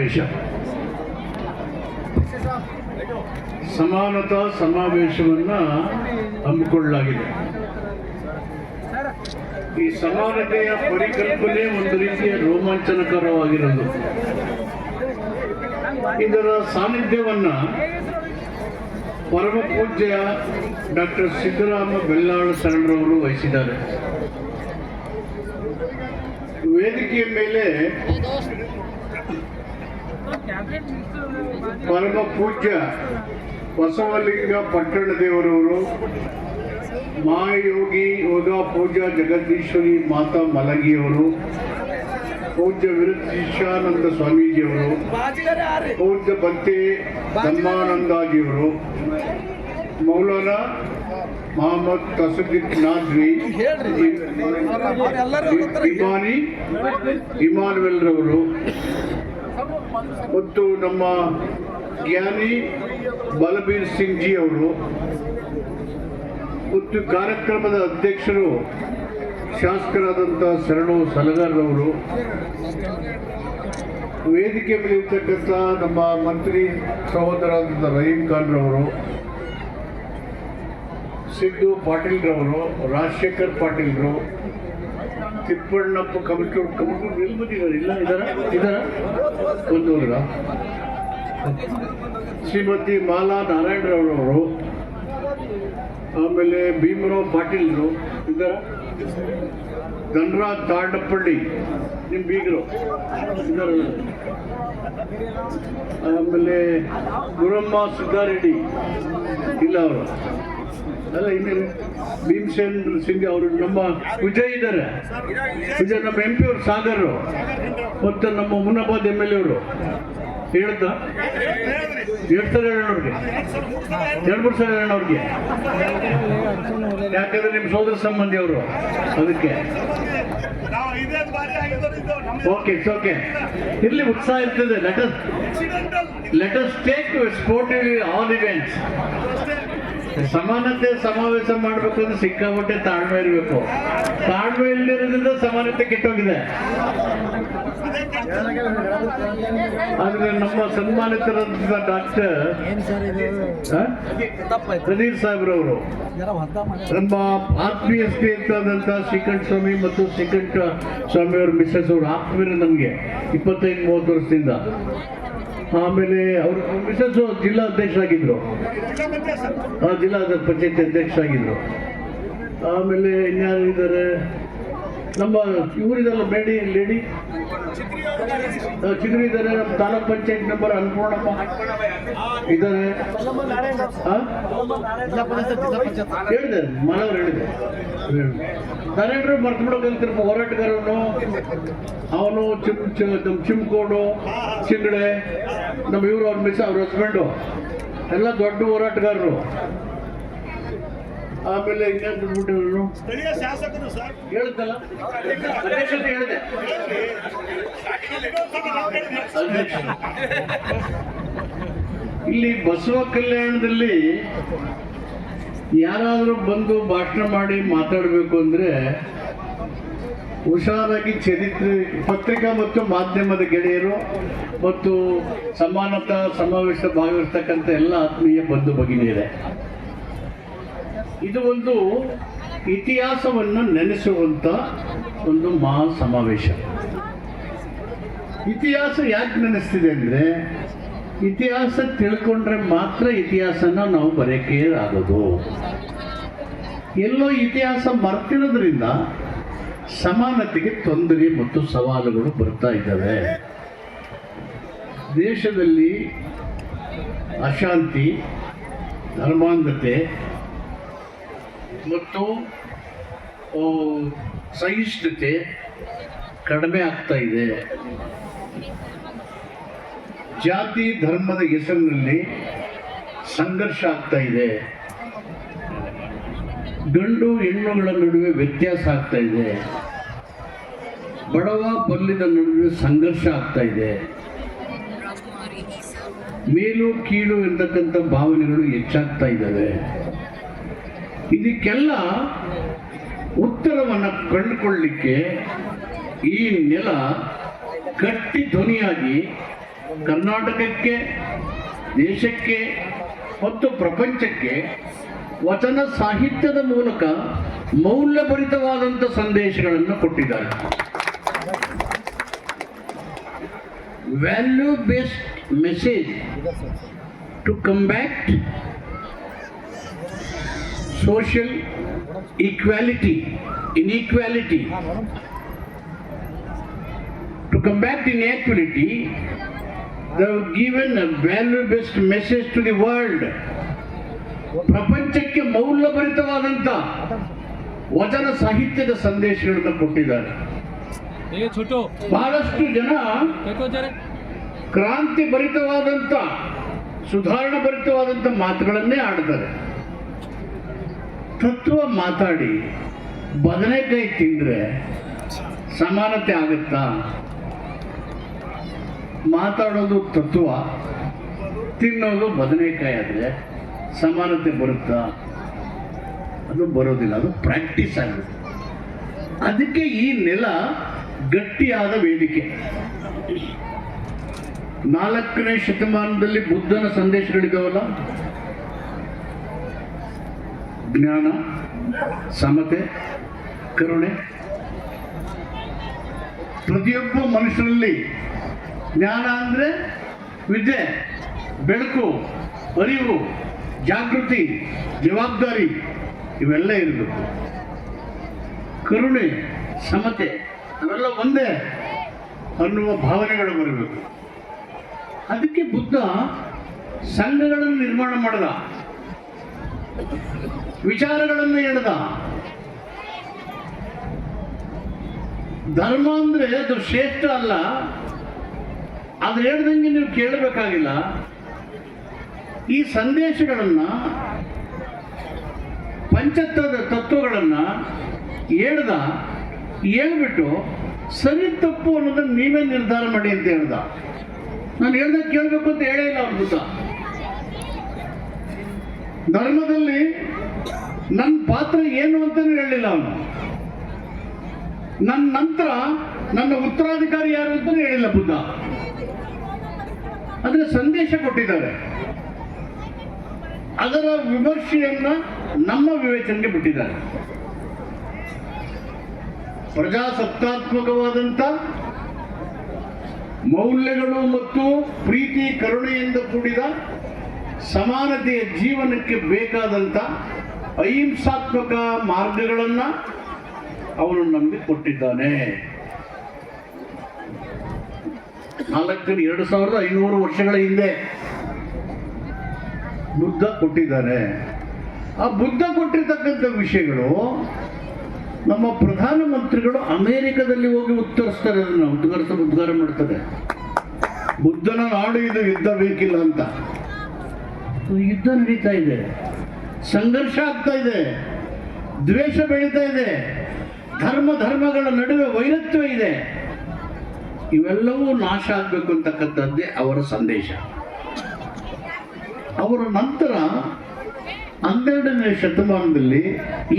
ಸಮಾವೇಶ. ಸಮಾನತಾ ಸಮಾವೇಶವನ್ನ ಹಮ್ಮಿಕೊಳ್ಳಲಾಗಿದೆ. ಈ ಸಮಾನತೆಯ ಪರಿಕಲ್ಪನೆ ಒಂದು ರೀತಿಯ ರೋಮಾಂಚನಕರವಾಗಿರೋದು. ಇದರ ಸಾನ್ನಿಧ್ಯವನ್ನ ಪರಮ ಪೂಜ್ಯ ಡಾಕ್ಟರ್ ಸಿದ್ದರಾಮ ಬೆಳ್ಳಾಳ ಶರಣರವರು ವಹಿಸಿದ್ದಾರೆ. ವೇದಿಕೆಯ ಮೇಲೆ ಪರಮ ಪೂಜ್ಯ ಬಸವಲಿಂಗ ಪಟ್ಟಣದೇವರವರು, ಮಹಾಯೋಗಿ ಯೋಗ ಪೂಜಾ ಜಗದೀಶ್ವರಿ ಮಾತಾ ಮಲಗಿಯವರು, ಪೂಜ್ಯ ವಿರಚಿಶಾನಂದ ಸ್ವಾಮೀಜಿಯವರು, ಪೂಜ್ಯ ಬಂತೆ ಧರ್ಮಾನಂದಾಜಿಯವರು, ಮೌಲಾನಾ ಮೊಹಮ್ಮದ್ ತಸದಿಕ್ ನಾದ್ವಿ, ಇಮಾನುವೆಲ್ ರವರು ಮತ್ತು ನಮ್ಮ ಜ್ಞಾನಿ ಬಲಬೀರ್ ಸಿಂಗ್ ಜಿ ಅವರು ಮತ್ತು ಕಾರ್ಯಕ್ರಮದ ಅಧ್ಯಕ್ಷರು ಶಾಸಕರಾದಂಥ ಶರಣು ಸಲಗರ್ರವರು, ವೇದಿಕೆ ಮೇಲೆ ಇರ್ತಕ್ಕಂಥ ನಮ್ಮ ಮಂತ್ರಿ ಸಹೋದರಾದಂಥ ರಹೀಂ ಖಾನ್ ರವರು, ಸಿದ್ದು ಪಾಟೀಲ್ ರವರು, ರಾಜಶೇಖರ್ ಪಾಟೀಲ್ರು, ತಿಪ್ಪಣ್ಣಪ್ಪ ಕಮಿಟೂರ್ ಎಲ್ಲಿ ಬಂದಿದ್ದಾರೆ? ಇದಾರ ಒಂದು ಶ್ರೀಮತಿ ಮಾಲಾ ನಾರಾಯಣರವರು, ಆಮೇಲೆ ಭೀಮರಾವ್ ಪಾಟೀಲ್ರು ಇದ್ದಾರ, ಧನರಾಜ್ ತಾಂಡಪಳ್ಳಿ ನಿಮ್ಮ ಬೀಗರು ಇದ್ದಾರೆ, ಆಮೇಲೆ ಗುರಮ್ಮ ಸಿದ್ದಾರೆಡ್ಡಿ ಇಲ್ಲ ಅವರು ಅಲ್ಲ, ಇನ್ನೇನು ಭೀಮಸೇನ್ ಸಿಂಗ್ ಅವರು, ನಮ್ಮ ವಿಜಯ್ ಇದ್ದಾರೆ, ವಿಜಯ್ ನಮ್ಮ MP ಅವರು ಸಾಗರ್ ಮತ್ತು ನಮ್ಮ ಮುನ್ನಾಬಾದ್ MLA ಅವರು ಹೇಳ್ದ 2 ಸಲ ಹೇಳೋರಿಗೆ 2-3 ಸಲ ಹೇಳೋರಿಗೆ, ಯಾಕಂದ್ರೆ ನಿಮ್ಮ ಸೋದರ ಸಂಬಂಧಿ ಅವರು, ಅದಕ್ಕೆ ಓಕೆ ಇಟ್ಸ್ ಓಕೆ ಇರ್ಲಿ, ಉತ್ಸಾಹ ಇರ್ತದೆ. Let us take sportive all events. ಸಮಾನತೆ ಸಮಾವೇಶ ಮಾಡಬೇಕಂದ್ರೆ ಸಿಕ್ಕಾಪಟ್ಟೆ ತಾಳ್ಮೆ ಇರಬೇಕು. ತಾಳ್ಮೆ ಇಲ್ಲಿರೋದ್ರಿಂದ ಸಮಾನತೆ ಕೆಟ್ಟೋಗಿದೆ. ಆದ್ರೆ ನಮ್ಮ ಸನ್ಮಾನಿತರಾದ ಡಾಕ್ಟರ್ ಪ್ರದೀಪ್ ಸಾಹೇಬ್ರವರು, ನಮ್ಮ ಆತ್ಮೀಯ ಸ್ನೇಹಿತರಾದಂಥ ಶ್ರೀಕಂಠ ಸ್ವಾಮಿ ಮತ್ತು ಶ್ರೀಕಂಠ ಸ್ವಾಮಿ ಅವ್ರ ಮಿಸ್ಸಸ್ ಅವರು ಆತ್ಮೀಯರು ನಮಗೆ 25-30 ವರ್ಷದಿಂದ. ಆಮೇಲೆ ಅವರು ಮಿಸಸ್ ಜಿಲ್ಲಾ ಅಧ್ಯಕ್ಷರಾಗಿದ್ರು, ಜಿಲ್ಲಾ ಪಂಚಾಯತ್ ಅಧ್ಯಕ್ಷರಾಗಿದ್ರು. ಆಮೇಲೆ ಇನ್ಯಾರು ಇದ್ದಾರೆ, ನಮ್ಮ ಇವರಿದಲ್ಲ ಲೇಡಿ ಚಿಗುರು ಇದ್ದಾರೆ, ನಮ್ಮ ತಾಲೂಕ್ ಪಂಚಾಯತ್ ಮೆಂಬರ್ ಅನ್ನಪೂರ್ಣಮ್ಮ ಇದ್ದಾರೆ, ಹೇಳಿದೆ ಮಾನವರು ಹೇಳಿದೆ. ನಾನೇನ್ರು ಮರ್ತು ಬಿಡೋಕಂತ ಹೋರಾಟಗಾರನು ಅವನು, ನಮ್ಮ ಚಿಮ್ಕೋಡು ಚಿಂಗಡೆ, ನಮ್ಮ ಇವರು ಅವ್ರ ಮಿಸ್ ಅವ್ರ ಹಸ್ಬೆಂಡು ಎಲ್ಲ ದೊಡ್ಡ ಹೋರಾಟಗಾರರು. ಆಮೇಲೆ ಇನ್ನೇನು ಬಿಟ್ಬಿಟ್ಟು ಹೇಳುತ್ತಲ್ಲ ಅಧ್ಯಕ್ಷತೆ ಹೇಳಿದೆ. ಇಲ್ಲಿ ಬಸವ ಕಲ್ಯಾಣದಲ್ಲಿ ಯಾರಾದರೂ ಬಂದು ಭಾಷಣ ಮಾಡಿ ಮಾತಾಡಬೇಕು ಅಂದರೆ ಹುಷಾರಾಗಿ ಚರಿತ್ರೆ ಪತ್ರಿಕಾ ಮತ್ತು ಮಾಧ್ಯಮದ ಗೆಳೆಯರು ಮತ್ತು ಸಮಾನತಾ ಸಮಾವೇಶ ಭಾಗವಹಿಸ್ತಕ್ಕಂಥ ಎಲ್ಲ ಆತ್ಮೀಯ ಬಂಧು ಭಗಿನಿಯರೇ, ಇದು ಒಂದು ಇತಿಹಾಸವನ್ನು ನೆನೆಸುವಂಥ ಒಂದು ಮಹಾ ಸಮಾವೇಶ. ಇತಿಹಾಸ ಯಾಕೆ ನೆನೆಸ್ತಿದೆ ಅಂದರೆ, ಇತಿಹಾಸ ತಿಳ್ಕೊಂಡ್ರೆ ಮಾತ್ರ ಇತಿಹಾಸನ ನಾವು ಬರೆಯೋಕ್ಕೆ ಆಗೋದು. ಎಲ್ಲೋ ಇತಿಹಾಸ ಮರ್ತಿರೋದ್ರಿಂದ ಸಮಾನತೆಗೆ ತೊಂದರೆ ಮತ್ತು ಸವಾಲುಗಳು ಬರ್ತಾ ಇದ್ದಾವೆ. ದೇಶದಲ್ಲಿ ಅಶಾಂತಿ, ಧರ್ಮಾಂಧತೆ ಮತ್ತು ಸಹಿಷ್ಣುತೆ ಕಡಿಮೆ ಆಗ್ತಾ ಇದೆ. ಜಾತಿ ಧರ್ಮದ ಹೆಸರಿನಲ್ಲಿ ಸಂಘರ್ಷ ಆಗ್ತಾ ಇದೆ. ಗಂಡು ಹೆಣ್ಣುಗಳ ನಡುವೆ ವ್ಯತ್ಯಾಸ ಆಗ್ತಾ ಇದೆ. ಬಡವ ಬಲ್ಲಿದ ನಡುವೆ ಸಂಘರ್ಷ ಆಗ್ತಾ ಇದೆ. ಮೇಲು ಕೀಳು ಎಂತಕ್ಕಂಥ ಭಾವನೆಗಳು ಹೆಚ್ಚಾಗ್ತಾ ಇದ್ದಾವೆ. ಇದಕ್ಕೆಲ್ಲ ಉತ್ತರವನ್ನು ಕಂಡುಕೊಳ್ಳಲಿಕ್ಕೆ ಈ ನೆಲ ಗಟ್ಟಿ ಧ್ವನಿಯಾಗಿ ಕರ್ನಾಟಕಕ್ಕೆ, ದೇಶಕ್ಕೆ ಮತ್ತು ಪ್ರಪಂಚಕ್ಕೆ ವಚನ ಸಾಹಿತ್ಯದ ಮೂಲಕ ಮೌಲ್ಯಭರಿತವಾದಂಥ ಸಂದೇಶಗಳನ್ನು ಕೊಟ್ಟಿದ್ದಾರೆ. Value based message to combat social equality, inequality, to combat inequality, they have given a value-based message to the world. ಪ್ರಪಂಚಕ್ಕೆ ಮೌಲ್ಯಭರಿತವಾದಂಥ ವಚನ ಸಾಹಿತ್ಯದ ಸಂದೇಶಗಳನ್ನು ಕೊಟ್ಟಿದ್ದಾರೆ. ಬಹಳಷ್ಟು ಜನ ಕ್ರಾಂತಿ ಭರಿತವಾದಂಥ, ಸುಧಾರಣಾ ಭರಿತವಾದಂಥ ಮಾತುಗಳನ್ನೇ ಆಡ್ತಾರೆ. ತತ್ವ ಮಾತಾಡಿ ಬದನೆಕಾಯಿ ತಿಂದರೆ ಸಮಾನತೆ ಆಗುತ್ತಾ? ಮಾತಾಡೋದು ತತ್ವ, ತಿನ್ನೋದು ಬದನೆಕಾಯಿ ಆದರೆ ಸಮಾನತೆ ಬರುತ್ತಾ? ಅದು ಬರೋದಿಲ್ಲ, ಅದು ಪ್ರಾಕ್ಟೀಸ್ ಆಗುತ್ತೆ. ಅದಕ್ಕೆ ಈ ನೆಲ ಗಟ್ಟಿಯಾದ ವೇದಿಕೆ. 4ನೇ ಶತಮಾನದಲ್ಲಿ ಬುದ್ಧನ ಸಂದೇಶಗಳಿದ್ದಾವಲ್ಲ, ಜ್ಞಾನ, ಸಮತೆ, ಕರುಣೆ. ಪ್ರತಿಯೊಬ್ಬ ಮನುಷ್ಯರಲ್ಲಿ ಜ್ಞಾನ ಅಂದರೆ ವಿದ್ಯೆ, ಬೆಳಕು, ಅರಿವು, ಜಾಗೃತಿ, ಜವಾಬ್ದಾರಿ ಇವೆಲ್ಲ ಇರಬೇಕು. ಕರುಣೆ, ಸಮತೆ ಅವೆಲ್ಲ ಒಂದೇ ಅನ್ನುವ ಭಾವನೆಗಳು ಬರಬೇಕು. ಅದಕ್ಕೆ ಬುದ್ಧ ಸಂಘಗಳನ್ನು ನಿರ್ಮಾಣ ಮಾಡಿದ, ವಿಚಾರಗಳನ್ನು ಹೇಳಿದ. ಧರ್ಮ ಅಂದ್ರೆ ಅದು ಶ್ರೇಷ್ಠ ಅಲ್ಲ, ಅದು ಹೇಳ್ದಂಗೆ ನೀವು ಕೇಳಬೇಕಾಗಿಲ್ಲ. ಈ ಸಂದೇಶಗಳನ್ನ, ತತ್ವಗಳನ್ನ ಹೇಳ್ಬಿಟ್ಟು ಸರಿ ತಪ್ಪು ಅನ್ನೋದನ್ನ ನೀವೇ ನಿರ್ಧಾರ ಮಾಡಿ ಅಂತ ಹೇಳ್ದ. ನಾನು ಹೇಳ್ದಾಗ ಕೇಳಬೇಕು ಅಂತ ಹೇಳೇ ಇಲ್ಲ ಅವ್ರ ಬುದ್ಧ. ಧರ್ಮದಲ್ಲಿ ನನ್ನ ಪಾತ್ರ ಏನು ಅಂತಾನು ಹೇಳಲಿಲ್ಲ ಅವನು. ನನ್ನ ನಂತರ ನನ್ನ ಉತ್ತರಾಧಿಕಾರಿ ಯಾರು ಅಂತಾನು ಹೇಳಿಲ್ಲ ಬುದ್ಧ. ಅದರ ಸಂದೇಶ ಕೊಟ್ಟಿದ್ದಾರೆ. ಅದರ ವಿಮರ್ಶೆಯನ್ನ ನಮ್ಮ ವಿವೇಚನೆಗೆ ಬಿಟ್ಟಿದ್ದಾರೆ. ಪ್ರಜಾಸತ್ತಾತ್ಮಕವಾದಂಥ ಮೌಲ್ಯಗಳು ಮತ್ತು ಪ್ರೀತಿ, ಕರುಣೆಯಿಂದ ಕೂಡಿದ ಸಮಾನತೆಯ ಜೀವನಕ್ಕೆ ಬೇಕಾದಂಥ ಅಹಿಂಸಾತ್ಮಕ ಮಾರ್ಗಗಳನ್ನು ಅವನು ನಮಗೆ ಕೊಟ್ಟಿದ್ದಾನೆ. 2500 ವರ್ಷಗಳ ಹಿಂದೆ ಬುದ್ಧ ಕೊಟ್ಟಿದ್ದಾರೆ. ಆ ಬುದ್ಧ ಕೊಟ್ಟಿರ್ತಕ್ಕಂಥ ವಿಷಯಗಳು ನಮ್ಮ ಪ್ರಧಾನಮಂತ್ರಿಗಳು ಅಮೆರಿಕದಲ್ಲಿ ಹೋಗಿ ಉತ್ತರಿಸ್ತಾರೆ. ಅದನ್ನು ಉದ್ಗಾರ ಮಾಡ್ತಾರೆ. ಬುದ್ಧನ ನಾಡು ಇದು, ಯುದ್ಧ ಬೇಕಿಲ್ಲ ಅಂತ. ಯುದ್ಧ ನಡೀತಾ ಇದೆ, ಸಂಘರ್ಷ ಆಗ್ತಾ ಇದೆ, ದ್ವೇಷ ಬೆಳೀತಾ ಇದೆ, ಧರ್ಮಗಳ ನಡುವೆ ವೈರತ್ವ ಇದೆ. ಇವೆಲ್ಲವೂ ನಾಶ ಆಗಬೇಕು ಅಂತಕ್ಕಂಥದ್ದೇ ಅವರ ಸಂದೇಶ. ಅವರ ನಂತರ 12ನೇ ಶತಮಾನದಲ್ಲಿ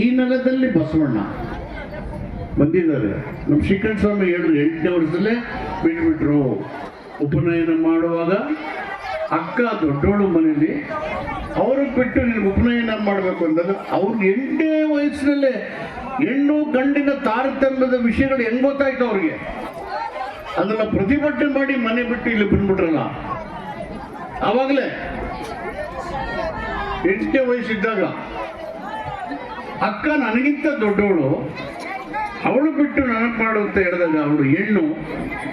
ಈ ನೆಲದಲ್ಲಿ ಬಸವಣ್ಣ ಬಂದಿದ್ದಾರೆ. ನಮ್ಮ ಶ್ರೀಕಂಠ ಸ್ವಾಮಿ ಹೇಳಿದ್ರು 8ನೇ ವರ್ಷದಲ್ಲೇ ಬಿಟ್ಬಿಟ್ರು. ಉಪನಯನ ಮಾಡುವಾಗ ಅಕ್ಕ ದೊಡ್ಡೋಳು ಮನೆಯಲ್ಲಿ ಅವ್ರಿಗೆ ಬಿಟ್ಟು ನಿನ್ಗೆ ಉಪನಯನ ಮಾಡಬೇಕು ಅಂದಾಗ ಅವ್ರಿಗೆ 8ನೇ ವಯಸ್ಸಿನಲ್ಲೇ ಹೆಣ್ಣು ಗಂಡಿನ ತಾರತಮ್ಯದ ವಿಷಯಗಳು ಹೆಂಗ್ ಗೊತ್ತಾಯ್ತು ಅವ್ರಿಗೆ. ಅದನ್ನ ಪ್ರತಿಭಟನೆ ಮಾಡಿ ಮನೆ ಬಿಟ್ಟು ಇಲ್ಲಿ ಬಂದ್ಬಿಟ್ರಲ್ಲ. ಆವಾಗಲೇ 8ನೇ ವಯಸ್ಸಿದ್ದಾಗ ಅಕ್ಕ ನನಗಿಂತ ದೊಡ್ಡವಳು, ಅವಳು ಬಿಟ್ಟು ನನಗೆ ಮಾಡು ಅಂತ ಹೇಳಿದಾಗ ಅವಳು ಹೆಣ್ಣು,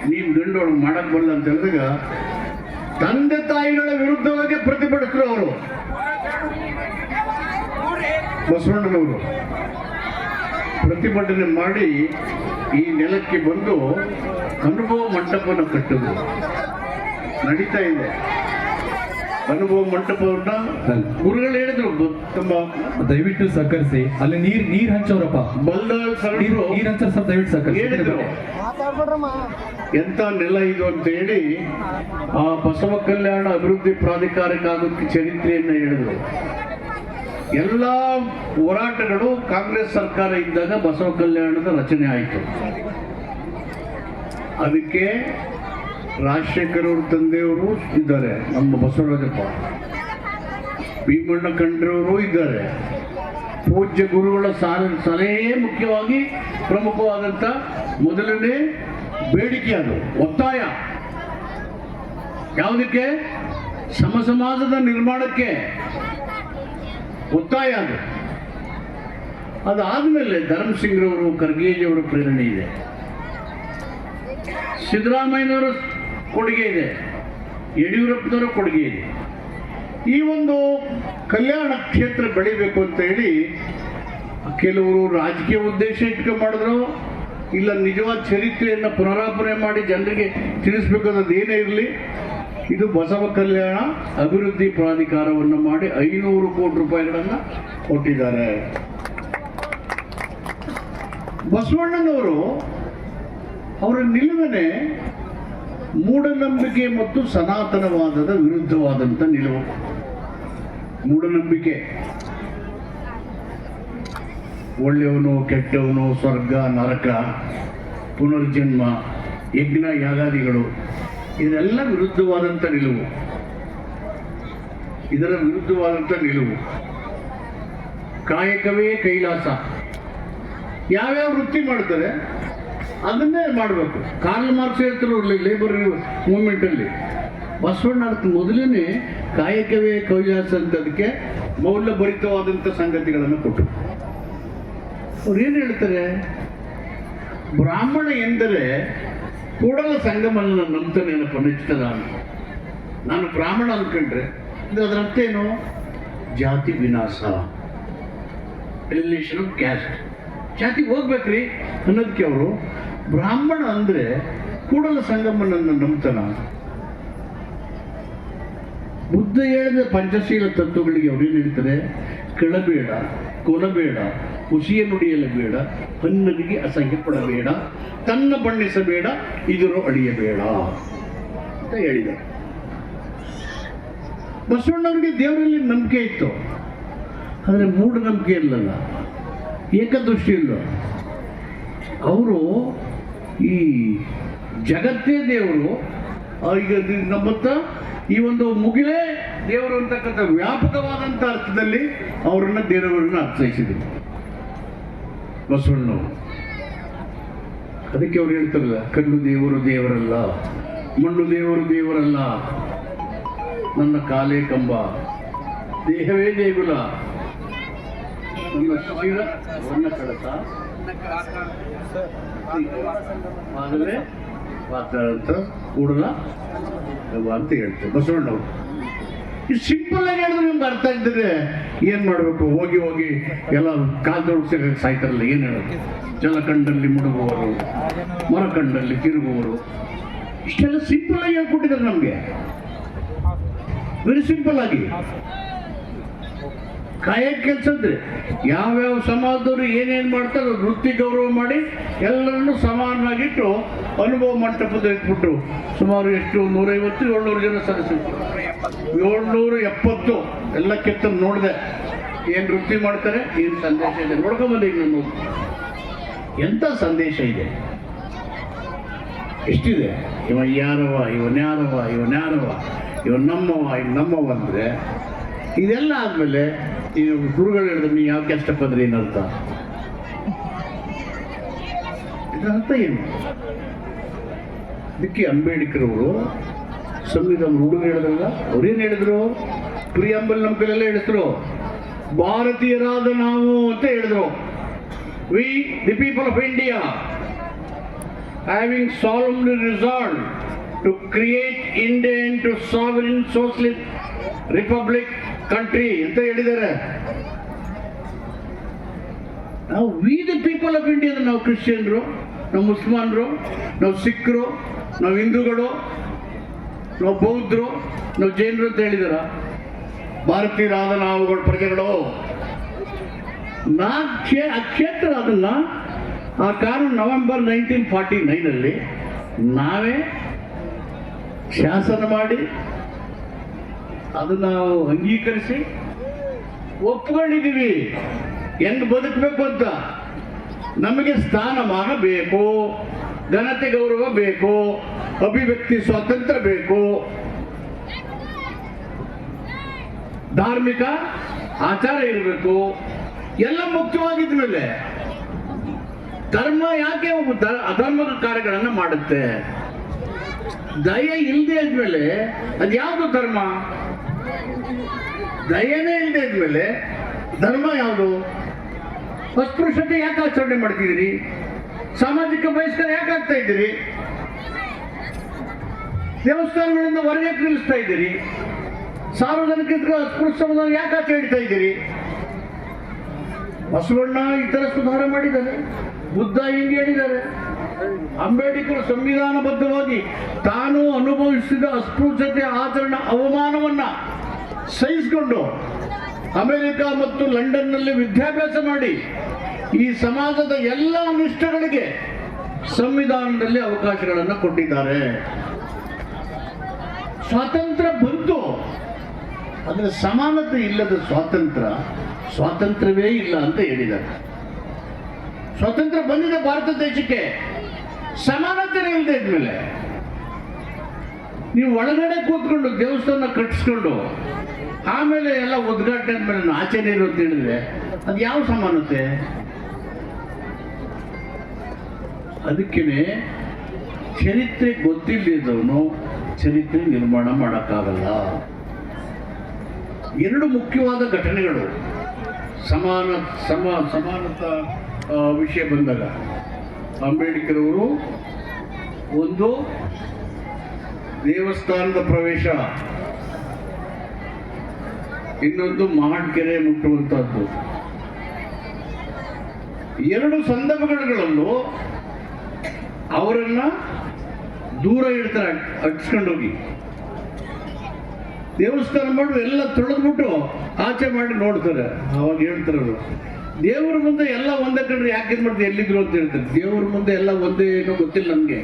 ನೀನು ಗಂಡವಳು ಮಾಡಕ್ ಬರಲ್ಲ ಅಂತ ಹೇಳಿದಾಗ ತಂದೆ ತಾಯಿಗಳ ವಿರುದ್ಧವಾಗಿ ಪ್ರತಿಭಟಿಸಿದ್ರು ಅವರು. ಬಸವಣ್ಣನವರು ಪ್ರತಿಭಟನೆ ಮಾಡಿ ಈ ನೆಲಕ್ಕೆ ಬಂದು ಅನುಭವ ಮಂಟಪವನ್ನು ಕಟ್ಟುವುದು ನಡೀತಾ ಇದೆ. ಅನುಭವ ಮಂಟಪವನ್ನ ಗುರುಗಳು ಹೇಳಿದ್ರು, ತುಂಬಾ ದಯವಿಟ್ಟು ಸಹಕರಿಸಿ. ಅಲ್ಲಿ ನೀರ್ ಹಂಚೋರಪ್ಪ, ಬಲ್ದಾಳ್ ಸರಳರು ನೀರ್ ಹಂಚೋರ್ ಸ್ವಲ್ಪ ದಯವಿಟ್ಟು ಸಹಕರಿಸಿ ಹೇಳಿದ್ರು. ಎಂತ ನೆಲ ಇದು ಅಂತ ಹೇಳಿ ಆ ಬಸವ ಕಲ್ಯಾಣ ಅಭಿವೃದ್ಧಿ ಪ್ರಾಧಿಕಾರಕ್ಕಾಗೋದಕ್ಕೆ ಚರಿತ್ರೆಯನ್ನ ಹೇಳಿದ್ರು. ಎಲ್ಲ ಹೋರಾಟಗಳು ಕಾಂಗ್ರೆಸ್ ಸರ್ಕಾರ ಇದ್ದಾಗ ಬಸವ ಕಲ್ಯಾಣದ ರಚನೆ ಆಯಿತು. ಅದಕ್ಕೆ ರಾಜಶೇಖರ್ ಅವ್ರ ತಂದೆಯವರು ಇದ್ದಾರೆ, ನಮ್ಮ ಬಸವರಾಜಪ್ಪ. ಭೀಮಣ್ಣ ಖಂಡ್ರವರು ಇದ್ದಾರೆ. ಪೂಜ್ಯ ಗುರುಗಳ ಸಲಹೆ ಮುಖ್ಯವಾಗಿ ಪ್ರಮುಖವಾದಂಥ ಮೊದಲನೇ ಬೇಡಿಕೆ, ಅದು ಒತ್ತಾಯ. ಯಾವುದಕ್ಕೆ? ಸಮಾಜದ ನಿರ್ಮಾಣಕ್ಕೆ ಒತ್ತಾಯ. ಅದಾದಮೇಲೆ ಧರ್ಮಸಿಂಗ್ರವರು, ಖರ್ಗೆಜಿಯವರ ಪ್ರೇರಣೆ ಇದೆ, ಸಿದ್ದರಾಮಯ್ಯನವರ ಕೊಡುಗೆ ಇದೆ, ಯಡಿಯೂರಪ್ಪನವರ ಕೊಡುಗೆ ಇದೆ. ಈ ಒಂದು ಕಲ್ಯಾಣ ಕ್ಷೇತ್ರ ಬೆಳಿಬೇಕು ಅಂತ ಹೇಳಿ ಕೆಲವರು ರಾಜಕೀಯ ಉದ್ದೇಶ ಇಟ್ಕೊಂಡು ಮಾಡಿದ್ರು, ಇಲ್ಲ ನಿಜವಾದ ಚರಿತ್ರೆಯನ್ನು ಪುನರಾವರ್ತನೆ ಮಾಡಿ ಜನರಿಗೆ ತಿಳಿಸ್ಬೇಕಾದದ್ದು ಏನೇ ಇರಲಿ, ಇದು ಬಸವ ಕಲ್ಯಾಣ ಅಭಿವೃದ್ಧಿ ಪ್ರಾಧಿಕಾರವನ್ನು ಮಾಡಿ 500 ಕೋಟಿ ರೂಪಾಯಿಗಳನ್ನು ಕೊಟ್ಟಿದ್ದಾರೆ. ಬಸವಣ್ಣನವರು ಅವರ ನಿಲುವೇ ಮೂಢನಂಬಿಕೆ ಮತ್ತು ಸನಾತನವಾದದ ವಿರುದ್ಧವಾದಂಥ ನಿಲುವು. ಮೂಢನಂಬಿಕೆ, ಒಳ್ಳೆಯವನು ಕೆಟ್ಟವನು, ಸ್ವರ್ಗ ನರಕ, ಪುನರ್ಜನ್ಮ, ಯಜ್ಞ ಯಾಗಾದಿಗಳು, ಇದೆಲ್ಲ ವಿರುದ್ಧವಾದಂಥ ನಿಲುವು. ಇದರ ವಿರುದ್ಧವಾದಂಥ ನಿಲುವು. ಕಾಯಕವೇ ಕೈಲಾಸ. ಯಾವ್ಯಾವ ವೃತ್ತಿ ಮಾಡ್ತಾರೆ ಅದನ್ನೇ ಮಾಡಬೇಕು. ಕಾರ್ಲ್ ಮಾರ್ಕ್ಸ್ ಹೇಳ್ತಾರೆ ಲೇಬರ್ ಮೂವ್ಮೆಂಟಲ್ಲಿ, ಬಸವಣ್ಣ ಅದಕ್ಕೆ ಮೊದಲನೇ ಕಾಯಕವೇ ಕೈಲಾಸ ಅಂತ ಅದಕ್ಕೆ ಮೌಲ್ಯಭರಿತವಾದಂಥ ಸಂಗತಿಗಳನ್ನು ಕೊಟ್ಟರು. ಅವ್ರು ಏನು ಹೇಳ್ತಾರೆ? ಬ್ರಾಹ್ಮಣ ಎಂದರೆ ಕೂಡಲ ಸಂಗಮನ ನಂಬ್ತಾನೆ ಏನಪ್ಪ ನಿಶ್ಚಿತ. ನಾನು ಬ್ರಾಹ್ಮಣ ಅಂದ್ಕೊಂಡ್ರೆ ಅದರ ಅರ್ಥ ಏನು? ಜಾತಿ ವಿನಾಶ, ಎಲಿಮಿನೇಷನ್ ಆಫ್ ಕ್ಯಾಸ್ಟ್, ಜಾತಿಗೆ ಹೋಗ್ಬೇಕ್ರಿ ಅನ್ನೋದಕ್ಕೆ ಅವರು ಬ್ರಾಹ್ಮಣ ಅಂದರೆ ಕೂಡಲ ಸಂಗಮನನ್ನು ನಂಬ್ತಾನ. ಬುದ್ಧ ಹೇಳಿದ ಪಂಚಶೀಲ ತತ್ವಗಳಿಗೆ ಅವ್ರೇನು ಹೇಳ್ತಾರೆ? ಕೆಳಬೇಡ, ಕೊಲಬೇಡ, ಹುಸಿಯ ನುಡಿಯಲೇಬೇಡ, ಹನ್ನನಿಗೆ ಅಸಹ್ಯ ಪಡಬೇಡ, ತನ್ನ ಬಣ್ಣಿಸಬೇಡ, ಇದರು ಅಳಿಯಬೇಡ ಅಂತ ಹೇಳಿದ್ದಾರೆ. ಬಸವಣ್ಣವ್ರಿಗೆ ದೇವರಲ್ಲಿ ನಂಬಿಕೆ ಇತ್ತು, ಆದರೆ ಮೂಢನಂಬಿಕೆ ಇಲ್ಲಲ್ಲ, ಏಕದೃಷ್ಟಿ ಇಲ್ಲ. ಅವರು ಈ ಜಗತ್ತೇ ದೇವರು, ಈಗ ನಮ್ಮತ್ತ ಈ ಒಂದು ಮುಗಿಲೇ ದೇವರು ಅಂತಕ್ಕಂಥ ವ್ಯಾಪಕವಾದಂಥ ಅರ್ಥದಲ್ಲಿ ಅವರನ್ನ ದೇವರನ್ನ ಅರ್ಥೈಸಿದರು ಬಸವಣ್ಣವರು. ಅದಕ್ಕೆ ಅವ್ರು ಹೇಳ್ತಾರಲ್ಲ, ಕಣ್ಣು ದೇವರು ದೇವರಲ್ಲ, ಮಣ್ಣು ದೇವರು ದೇವರಲ್ಲ, ನನ್ನ ಕಾಲೇ ಕಂಬ, ದೇಹವೇ ದೇಗುಲ, ನನ್ನ ಶಿರ ವರ್ಣ ಕಳಸ, ಆದರೆ ಮಾತಾಡಂತ ಕೂಡಲ ಅಂತ ಹೇಳ್ತಾರೆ ಬಸವಣ್ಣವರು. ಇದು ಸಿಂಪಲ್ ಆಗಿ ಹೇಳಿದ್ರೆ ನಿಮ್ಗೆ ಅರ್ಥ ಇದ್ದರೆ ಏನು ಮಾಡಬೇಕು? ಹೋಗಿ ಹೋಗಿ ಎಲ್ಲ ಕಾಲ್ದೊಳಗೆ ಸಾಯ್ತಾರಲ್ಲ, ಏನು ಹೇಳೋದು? ಜಲಕಂಡಲ್ಲಿ ಮುಳುಗುವರು, ಮರಕಂಡಲ್ಲಿ ತಿರುಗುವರು, ಇಷ್ಟೆಲ್ಲ ಸಿಂಪಲ್ ಆಗಿ ಹೇಳ್ಕೊಟ್ಟಿದ್ದಾರೆ ನಮಗೆ, ವೆರಿ ಸಿಂಪಲ್ ಆಗಿ. ಕಾಯಕ ಕೆಲಸ ಅಂದ್ರೆ ಯಾವ್ಯಾವ ಸಮಾಜದವರು ಏನೇನು ಮಾಡ್ತಾರೋ ವೃತ್ತಿ ಗೌರವ ಮಾಡಿ ಎಲ್ಲರನ್ನು ಸಮಾನವಾಗಿಟ್ಟು ಅನುಭವ ಮಂಟಪದ ಇಟ್ಬಿಟ್ಟು ಸುಮಾರು ಎಷ್ಟು 150-700 ಜನ ಸದಸ್ಯರು, 770 ಎಲ್ಲ ಕೆತ್ತ ನೋಡಿದೆ. ಏನು ವೃತ್ತಿ ಮಾಡ್ತಾರೆ, ಏನು ಸಂದೇಶ ಇದೆ ನೋಡ್ಕೊಂಬಂದು ಈಗ ನಾನು ಎಂಥ ಸಂದೇಶ ಇದೆ, ಎಷ್ಟಿದೆ. ಇವ ಯಾರವ, ಇವನ್ಯಾರವ, ಇವನ್ ನಮ್ಮವ ಅಂದರೆ ಇದೆಲ್ಲ ಆದಮೇಲೆ ಈ ಗುರುಗಳು ಹೇಳಿದ್ರೆ ನೀವು ಯಾವ ಕಷ್ಟಪಡ್ರಿ ಏನರ್ಥ? ಇದರ್ಥ ಏನು? ಅದಕ್ಕೆ ಅಂಬೇಡ್ಕರ್ ಅವರು ಸಂವಿಧಾನ ಹುಡುಗ ಹೇಳಿದ್ರಲ್ಲ, ಅವ್ರೇನು ಹೇಳಿದ್ರು? ಪ್ರಿಯಂಬಲ್ ನಮ್ಮ ಕೈಲೆಲ್ಲ ಹೇಳಿದ್ರು, ಭಾರತೀಯರಾದ ನಾವು ಅಂತ ಹೇಳಿದ್ರು. We the people of India having solemnly resolve to create India into sovereign socialist republic country ಅಂತ ಹೇಳಿದ್ದಾರೆ. ನಾವು we the people of India, ನಾವು ಕ್ರಿಶ್ಚಿಯನ್ರು, ನಾವು ಮುಸ್ಲ್ಮಾನರು, ನಾವು ಸಿಖ್ರು, ನಾವು ಹಿಂದೂಗಳು, ನಾವು ಬೌದ್ಧರು, ನಾವು ಜೈನರು ಅಂತ ಹೇಳಿದಾರ. ಭಾರತೀಯರಾದ ನಾವುಗಳು ಪ್ರಜೆಗಳು. ಕ್ಷೇತ್ರ ಅದನ್ನ ಆ ಕಾನೂನು ನವೆಂಬರ್ 1949 ನಾವೇ ಶಾಸನ ಮಾಡಿ ಅದನ್ನ ನಾವು ಅಂಗೀಕರಿಸಿ ಒಪ್ಕೊಂಡಿದ್ದೀವಿ ಹೆಂಗ್ ಬದುಕಬೇಕು ಅಂತ. ನಮಗೆ ಸ್ಥಾನಮಾನ ಬೇಕು, ಘನತೆ ಗೌರವ ಬೇಕು, ಅಭಿವ್ಯಕ್ತಿ ಸ್ವಾತಂತ್ರ್ಯ ಬೇಕು, ಧಾರ್ಮಿಕ ಆಚಾರ ಇರಬೇಕು, ಎಲ್ಲ ಮುಖ್ಯವಾಗಿದ್ಮೇಲೆ ಧರ್ಮ ಯಾಕೆ ಅಧರ್ಮದ ಕಾರ್ಯಗಳನ್ನು ಮಾಡುತ್ತೆ? ದಯೆ ಇಲ್ಲದೆ ಇದ್ಮೇಲೆ ಅದ್ಯಾವುದು ಧರ್ಮ? ದಯೆನೇ ಇಲ್ಲದೆ ಇದ್ಮೇಲೆ ಧರ್ಮ ಯಾವುದು? ಅಸ್ಪೃಶ್ಯತೆ ಯಾಕೆ ಆಚರಣೆ ಮಾಡ್ತಿದ್ದೀರಿ? ಸಾಮಾಜಿಕ ಬಹಿಷ್ಕಾರ ಯಾಕೆ ಆಗ್ತಾ ಇದ್ದೀರಿ? ದೇವಸ್ಥಾನಗಳಿಂದ ಹೊರಗೆ ನಿಲ್ಲಿಸ್ತಾ ಇದ್ದೀರಿ? ಸಾರ್ವಜನಿಕರಿಗೆ ಅಸ್ಪೃಶ್ಯವನ್ನು ಯಾಕೆ ಆಚೆ ಹಿಡ್ತಾ ಇದ್ದೀರಿ? ಬಸವಣ್ಣ ಈ ತರ ಸುಧಾರ ಮಾಡಿದ್ದಾರೆ, ಬುದ್ಧ ಹಿಂಗೆ ಹೇಳಿದ್ದಾರೆ, ಅಂಬೇಡ್ಕರ್ ಸಂವಿಧಾನಬದ್ಧವಾಗಿ ತಾನು ಅನುಭವಿಸಿದ ಅಸ್ಪೃಶ್ಯತೆ ಆಚರಣೆ ಅವಮಾನವನ್ನ ಸಹಿಸಿಕೊಂಡು ಅಮೆರಿಕ ಮತ್ತು ಲಂಡನ್ನಲ್ಲಿ ವಿದ್ಯಾಭ್ಯಾಸ ಮಾಡಿ ಈ ಸಮಾಜದ ಎಲ್ಲ ಅನಿಷ್ಟಗಳಿಗೆ ಸಂವಿಧಾನದಲ್ಲಿ ಅವಕಾಶಗಳನ್ನು ಕೊಟ್ಟಿದ್ದಾರೆ. ಸ್ವಾತಂತ್ರ್ಯ ಬಂತು, ಆದರೆ ಸಮಾನತೆ ಇಲ್ಲದ ಸ್ವಾತಂತ್ರ್ಯವೇ ಇಲ್ಲ ಅಂತ ಹೇಳಿದ್ದಾರೆ. ಸ್ವಾತಂತ್ರ್ಯ ಬಂದಿದೆ ಭಾರತ ದೇಶಕ್ಕೆ, ಸಮಾನತೆ ಇಲ್ಲದೆ ಇದ್ಮೇಲೆ ನೀವು ಒಳಗಡೆ ಕೂತ್ಕೊಂಡು ದೇವಸ್ಥಾನ ಕಟ್ಟಿಸ್ಕೊಂಡು ಆಮೇಲೆ ಎಲ್ಲ ಉದ್ಘಾಟನೆ ಆದ್ಮೇಲೆ ಆಚೆ ನೀರು ಅಂತ ಹೇಳಿದ್ರೆ ಅದು ಯಾವ ಸಮಾನತೆ? ಅದಕ್ಕೇನೆ ಚರಿತ್ರೆ ಗೊತ್ತಿಲ್ಲದವನು ಚರಿತ್ರೆ ನಿರ್ಮಾಣ ಮಾಡೋಕ್ಕಾಗಲ್ಲ. ಎರಡು ಮುಖ್ಯವಾದ ಘಟನೆಗಳು ಸಮಾನತಾ ವಿಷಯ ಬಂದಾಗ ಅಂಬೇಡ್ಕರ್ ಅವರು ಒಂದು ದೇವಸ್ಥಾನದ ಪ್ರವೇಶ, ಇನ್ನೊಂದು ಮಹಾಡ್ಕೆರೆ ಮುಟ್ಟುವಂತಹದ್ದು. ಎರಡು ಸಂದರ್ಭಗಳಲ್ಲೂ ಅವರನ್ನ ದೂರ ಇಡ್ತಾರೆ, ಅಟ್ಸ್ಕೊಂಡೋಗಿ ದೇವಸ್ಥಾನ ಮಾಡಿ ಎಲ್ಲ ತೊಳೆದ್ಬಿಟ್ಟು ಆಚೆ ಮಾಡಿ ನೋಡ್ತಾರೆ. ಅವಾಗ ಹೇಳ್ತಾರೆ ಅವರು, ದೇವ್ರ ಮುಂದೆ ಎಲ್ಲ ಒಂದೇ ಕಂಡ್ರೆ ಯಾಕೆ ಮಾಡ್ತಾರೆ, ಎಲ್ಲಿದ್ರು ಅಂತ ಹೇಳ್ತಾರೆ. ದೇವ್ರ ಮುಂದೆ ಎಲ್ಲ ಒಂದೇ ಏನೋ ಗೊತ್ತಿಲ್ಲ ನಮ್ಗೆ,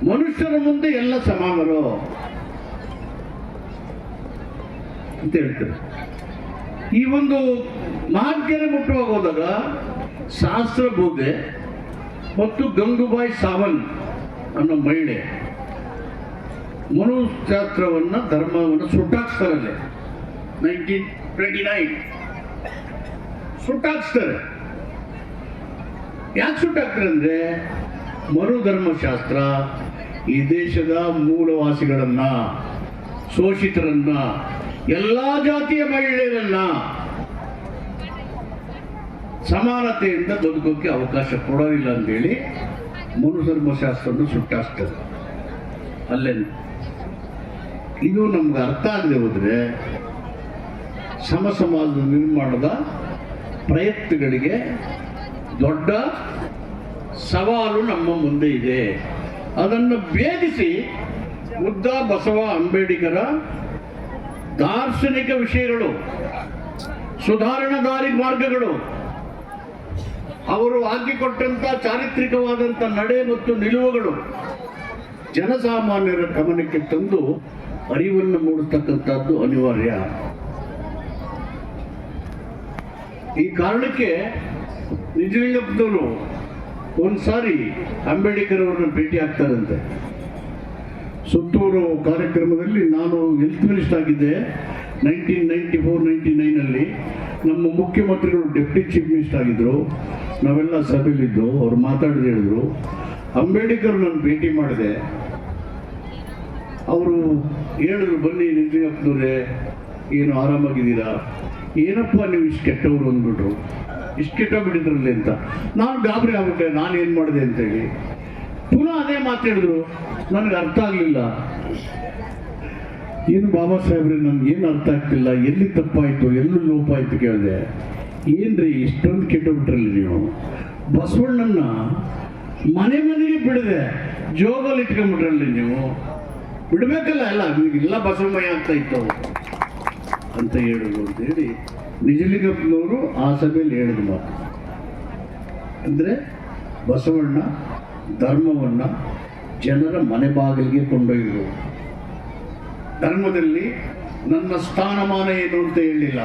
ಮನುಷ್ಯರ ಮುಂದೆ ಎಲ್ಲ ಸಮಾನರು ಅಂತ ಹೇಳ್ತಾರೆ. ಈ ಒಂದು ಮಹಾಡ್ಕೆರೆ ಮುಟ್ಟುವಾಗ ಹೋದಾಗ ಸಹಸ್ರಬುದ್ಧೆ ಮತ್ತು ಗಂಗೂಬಾಯಿ ಸಾವಂತ್ ಅನ್ನೋ ಮಹಿಳೆ ಮನುಶಾಸ್ತ್ರವನ್ನ ಧರ್ಮವನ್ನು ಸುಟ್ಟಾಕ್ಸ್ತಾರಲ್ಲೇ 1929 ಸುಟ್ಟಾಕ್ಸ್ತಾರೆ. ಯಾಕೆ ಸುಟ್ಟಾಕ್ತಾರೆ ಅಂದ್ರೆ ಮನುಧರ್ಮಶಾಸ್ತ್ರ ಈ ದೇಶದ ಮೂಲವಾಸಿಗಳನ್ನ, ಶೋಷಿತರನ್ನ, ಎಲ್ಲಾ ಜಾತಿಯ ಮಹಿಳೆಯರನ್ನ ಸಮಾನತೆಯಿಂದ ಬದುಕೋಕೆ ಅವಕಾಶ ಕೊಡೋದಿಲ್ಲ ಅಂತೇಳಿ ಮನುಧರ್ಮಶಾಸ್ತ್ರವನ್ನು ಸುಟ್ಟಾಕ್ತಾರೆ. ಅಲ್ಲೇ ಇದು ನಮ್ಗೆ ಅರ್ಥ ಆಗದೆ ಹೋದ್ರೆ ಸಮಾಜದ ನಿರ್ಮಾಣದ ಪ್ರಯತ್ನಗಳಿಗೆ ದೊಡ್ಡ ಸವಾಲು ನಮ್ಮ ಮುಂದೆ ಇದೆ. ಅದನ್ನು ಭೇದಿಸಿ ಬುದ್ಧ, ಬಸವ, ಅಂಬೇಡ್ಕರ ದಾರ್ಶನಿಕ ವಿಷಯಗಳು, ಸುಧಾರಣಾದಾರಿ ಮಾರ್ಗಗಳು, ಅವರು ಹಾಕಿಕೊಟ್ಟಂತ ಚಾರಿತ್ರಿಕವಾದಂಥ ನಡೆ ಮತ್ತು ನಿಲುವುಗಳು ಜನಸಾಮಾನ್ಯರ ಗಮನಕ್ಕೆ ತಂದು ಅರಿವನ್ನು ಮೂಡಿಸ್ತಕ್ಕಂಥದ್ದು ಅನಿವಾರ್ಯ. ಈ ಕಾರಣಕ್ಕೆ ನಿಜಲಿಂಗಪ್ಪನವರು ಒಂದ್ಸಾರಿ ಅಂಬೇಡ್ಕರ್ ಅವರನ್ನು ಭೇಟಿ ಆಗ್ತಾರಂತೆ. ಸುತ್ತೂರು ಕಾರ್ಯಕ್ರಮದಲ್ಲಿ ನಾನು ಹೆಲ್ತ್ ಮಿನಿಸ್ಟರ್ ಆಗಿದ್ದೆ 1994-99 ನಮ್ಮ ಮುಖ್ಯಮಂತ್ರಿಗಳು ಡೆಪ್ಟಿ ಚೀಫ್ ಮಿನಿಸ್ಟರ್ ಆಗಿದ್ರು. ನಾವೆಲ್ಲ ಸಭೆಯಲ್ಲಿದ್ದು ಅವ್ರು ಮಾತಾಡಿದ ಹೇಳಿದ್ರು, ಅಂಬೇಡ್ಕರ್ ನಾನು ಭೇಟಿ ಮಾಡಿದೆ, ಅವರು ಹೇಳಿದ್ರು, ಬನ್ನಿ ನಿಜಲಿಂಗಪ್ಪನವರೇ ಏನು ಆರಾಮಾಗಿದ್ದೀರಾ, ಏನಪ್ಪ ನೀವು ಇಷ್ಟು ಕೆಟ್ಟವರು ಅಂದ್ಬಿಟ್ರು, ಇಷ್ಟು ಕೆಟ್ಟೋಗ್ಬಿಟ್ಟಿದ್ರಲ್ಲಿ ಅಂತ. ನಾನು ಗಾಬರಿ ಆಗ್ಬಿಟ್ಟೆ, ನಾನೇನು ಮಾಡಿದೆ ಅಂತೇಳಿ. ಪುನಃ ಅದೇ ಮಾತಾಡಿದ್ರು, ನನಗೆ ಅರ್ಥ ಆಗಲಿಲ್ಲ. ಏನು ಬಾಬಾ ಸಾಹೇಬ್ರೆ, ನನಗೇನು ಅರ್ಥ ಆಗ್ತಿಲ್ಲ, ಎಲ್ಲಿ ತಪ್ಪಾಯಿತು, ಎಲ್ಲೂ ಲೋಪ ಆಯಿತು ಕೇಳಿದೆ. ಏನ್ರಿ ಇಷ್ಟೊಂದು ಕೆಟ್ಟೋಗ್ಬಿಟ್ರಲ್ಲಿ ನೀವು, ಬಸವಣ್ಣನ ಮನೆಗೆ ಬಿಡದೆ ಜೋಗಲ್ಲಿ ಇಟ್ಕೊಂಡ್ಬಿಟ್ರಲ್ಲಿ ನೀವು, ಬಿಡಬೇಕಲ್ಲ, ಎಲ್ಲ ಬಸವಮಯ ಆಗ್ತಾ ಇತ್ತು ಅಂತ ಹೇಳಿದ್ರು ಅಂತೇಳಿ ನಿಜಲಿಂಗಪ್ಪನವರು ಆ ಸಭೆಯಲ್ಲಿ ಹೇಳಿದ ಮಾತು. ಅಂದರೆ ಬಸವಣ್ಣ ಧರ್ಮವನ್ನ ಜನರ ಮನೆ ಬಾಗಿಲಿಗೆ ಕೊಂಡೊಯ್ದರು. ಧರ್ಮದಲ್ಲಿ ನನ್ನ ಸ್ಥಾನಮಾನ ಏನು ಅಂತ ಹೇಳಿಲ್ಲ,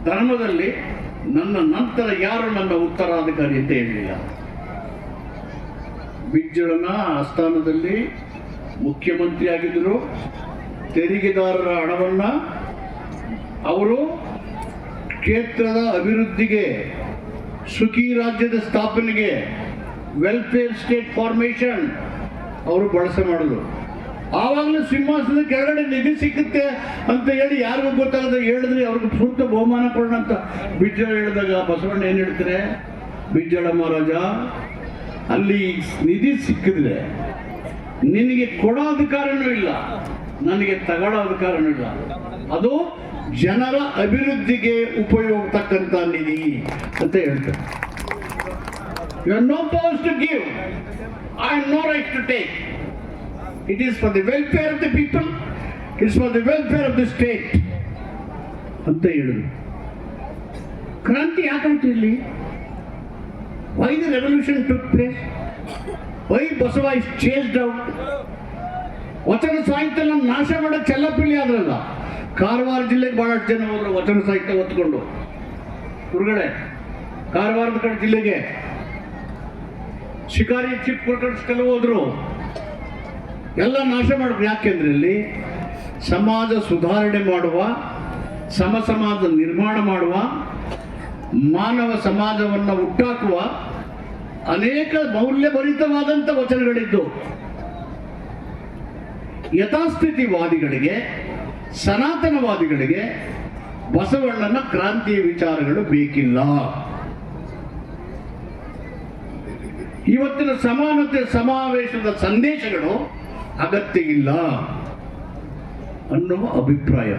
ಧರ್ಮದಲ್ಲಿ ನನ್ನ ನಂತರ ಯಾರು ನನ್ನ ಉತ್ತರಾಧಿಕಾರಿ ಅಂತ ಹೇಳಲಿಲ್ಲ. ಬಿಜ್ಜಳನ ಆಸ್ಥಾನದಲ್ಲಿ ಮುಖ್ಯಮಂತ್ರಿ ಆಗಿದ್ದರು. ತೆರಿಗೆದಾರರ ಹಣವನ್ನು ಅವರು ಕ್ಷೇತ್ರದ ಅಭಿವೃದ್ಧಿಗೆ, ಸುಖಿ ರಾಜ್ಯದ ಸ್ಥಾಪನೆಗೆ, ವೆಲ್ಫೇರ್ ಸ್ಟೇಟ್ ಫಾರ್ಮೇಷನ್ ಅವರು ಬಳಕೆ ಮಾಡಿದ್ರು. ಆವಾಗಲೂ ಸಿಂಹಾಸನದ ಕೆಳಗಡೆ ನಿಧಿ ಸಿಕ್ಕುತ್ತೆ ಅಂತ ಹೇಳಿ ಯಾರಿಗೂ ಗೊತ್ತಾಗದೆ ಹೇಳಿದ್ರೆ ಅವ್ರಿಗೆ ಸೂಕ್ತ ಬಹುಮಾನ ಕೊಡೋಣ ಅಂತ ಬಿಜ್ಜಳ ಹೇಳಿದಾಗ ಬಸವಣ್ಣ ಏನು ಹೇಳ್ತಾರೆ, ಬಿಜ್ಜಳ ಮಹಾರಾಜ ಅಲ್ಲಿ ನಿಧಿ ಸಿಕ್ಕಿದ್ರೆ ನಿನಗೆ ಕೊಡೋ ಅಧಿಕಾರನೂ ಇಲ್ಲ, ನನಗೆ ತಗೊಳ್ಳೋ ಅಧಿಕಾರನೂ ಇಲ್ಲ, ಅದು ಜನರ ಅಭಿವೃದ್ಧಿಗೆ ಉಪಯೋಗತಕ್ಕಂಥ ನಿಧಿ ಅಂತ ಹೇಳ್ತಾರೆ. You are no powers to give, I am no right to take. It is for the welfare of the people, it is for the welfare of the state ಅಂತ ಹೇಳಿದ್ರು. ಕ್ರಾಂತಿ ಯಾಕಂತ ಇಲ್ಲಿ? Why the revolution took place? Why Basava is chased out? ವಚನ ಸಾಹಿತ್ಯ ನಾಶ ಮಾಡೋ ಚೆಲ್ಲಪಿಲ್ಲಿ ಆದ್ರಲ್ಲ. ಕಾರವಾರ ಜಿಲ್ಲೆಗೆ ಬಹಳಷ್ಟು ಜನ ಹೋದ್ರು ವಚನ ಸಾಹಿತ್ಯ ಹೊತ್ಕೊಂಡು ಹೊರಗಡೆ. ಕಾರವಾರದ ಕಡೆ ಜಿಲ್ಲೆಗೆ ಶಿಕಾರಿ ಚಿಪ್ ಕುಲಕರ್ಣಿಗಳು ಹೋದ್ರು, ಎಲ್ಲ ನಾಶ ಮಾಡಿದ್ರು. ಯಾಕೆಂದ್ರೆ ಇಲ್ಲಿ ಸಮಾಜ ಸುಧಾರಣೆ ಮಾಡುವ, ಸಮಾಜ ನಿರ್ಮಾಣ ಮಾಡುವ, ಮಾನವ ಸಮಾಜವನ್ನು ಹುಟ್ಟಾಕುವ ಅನೇಕ ಮೌಲ್ಯಭರಿತವಾದಂಥ ವಚನಗಳಿದ್ದು ಯಥಾಸ್ಥಿತಿವಾದಿಗಳಿಗೆ, ಸನಾತನವಾದಿಗಳಿಗೆ ಬಸವಣ್ಣನ ಕ್ರಾಂತಿಯ ವಿಚಾರಗಳು ಬೇಕಿಲ್ಲ. ಇವತ್ತಿನ ಸಮಾನತೆ ಸಮಾವೇಶದ ಸಂದೇಶಗಳು ಅಗತ್ಯ ಇಲ್ಲ ಅನ್ನುವ ಅಭಿಪ್ರಾಯ.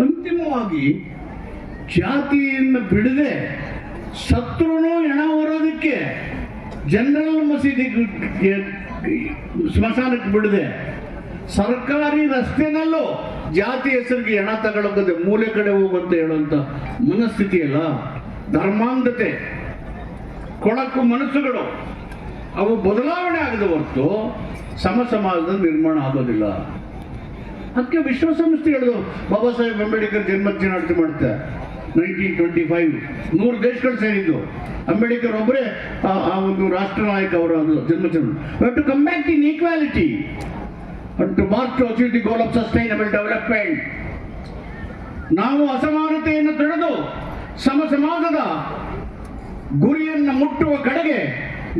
ಅಂತಿಮವಾಗಿ ಜಾತಿಯನ್ನು ಬಿಡದೆ ಶತ್ರುನು ಹೆಣ ಹೊರೋದಕ್ಕೆ ಜನರಲ್ ಮಸೀದಿ ಸ್ಮಶಾನಕ್ಕೆ ಬಿಡದೆ ಸರ್ಕಾರಿ ರಸ್ತೆನಲ್ಲೂ ಜಾತಿ ಹೆಸರಿಗೆ ಹೆಣ ತಗೊಳ್ಳೋಕೆ ಮೂಲೆ ಕಡೆ ಹೋಗುವಂತ ಹೇಳುವಂತ ಮನಸ್ಥಿತಿ ಅಲ್ಲ, ಧರ್ಮಾಂಧತೆ, ಕೊಳಕು ಮನಸ್ಸುಗಳು ಅವು ಬದಲಾವಣೆ ಆಗದ ಹೊರತು ಸಮಾಜದ ನಿರ್ಮಾಣ ಆಗೋದಿಲ್ಲ. ಅದಕ್ಕೆ ವಿಶ್ವಸಂಸ್ಥೆ ಹೇಳಿದ್ರು ಬಾಬಾ ಸಾಹೇಬ್ ಅಂಬೇಡ್ಕರ್ ಜನ್ಮದಿನಾಚರಣೆ ಮಾಡುತ್ತೆ 1925. 100 ದೇಶಗಳು ಸೇರಿದ್ದು. ಅಂಬೇಡ್ಕರ್ ಒಬ್ಬರೇ ಆ ಒಂದು ರಾಷ್ಟ್ರ ನಾಯಕ ಅವರ ಜನ್ಮದಿನ. To come back in equality and to march to achieve the goal of sustainable development. ನಾವು ಅಸಮಾನತೆಯನ್ನು ತೊಡೆದು ಸಮಾಜದ ಗುರಿಯನ್ನು ಮುಟ್ಟುವ ಕಡೆಗೆ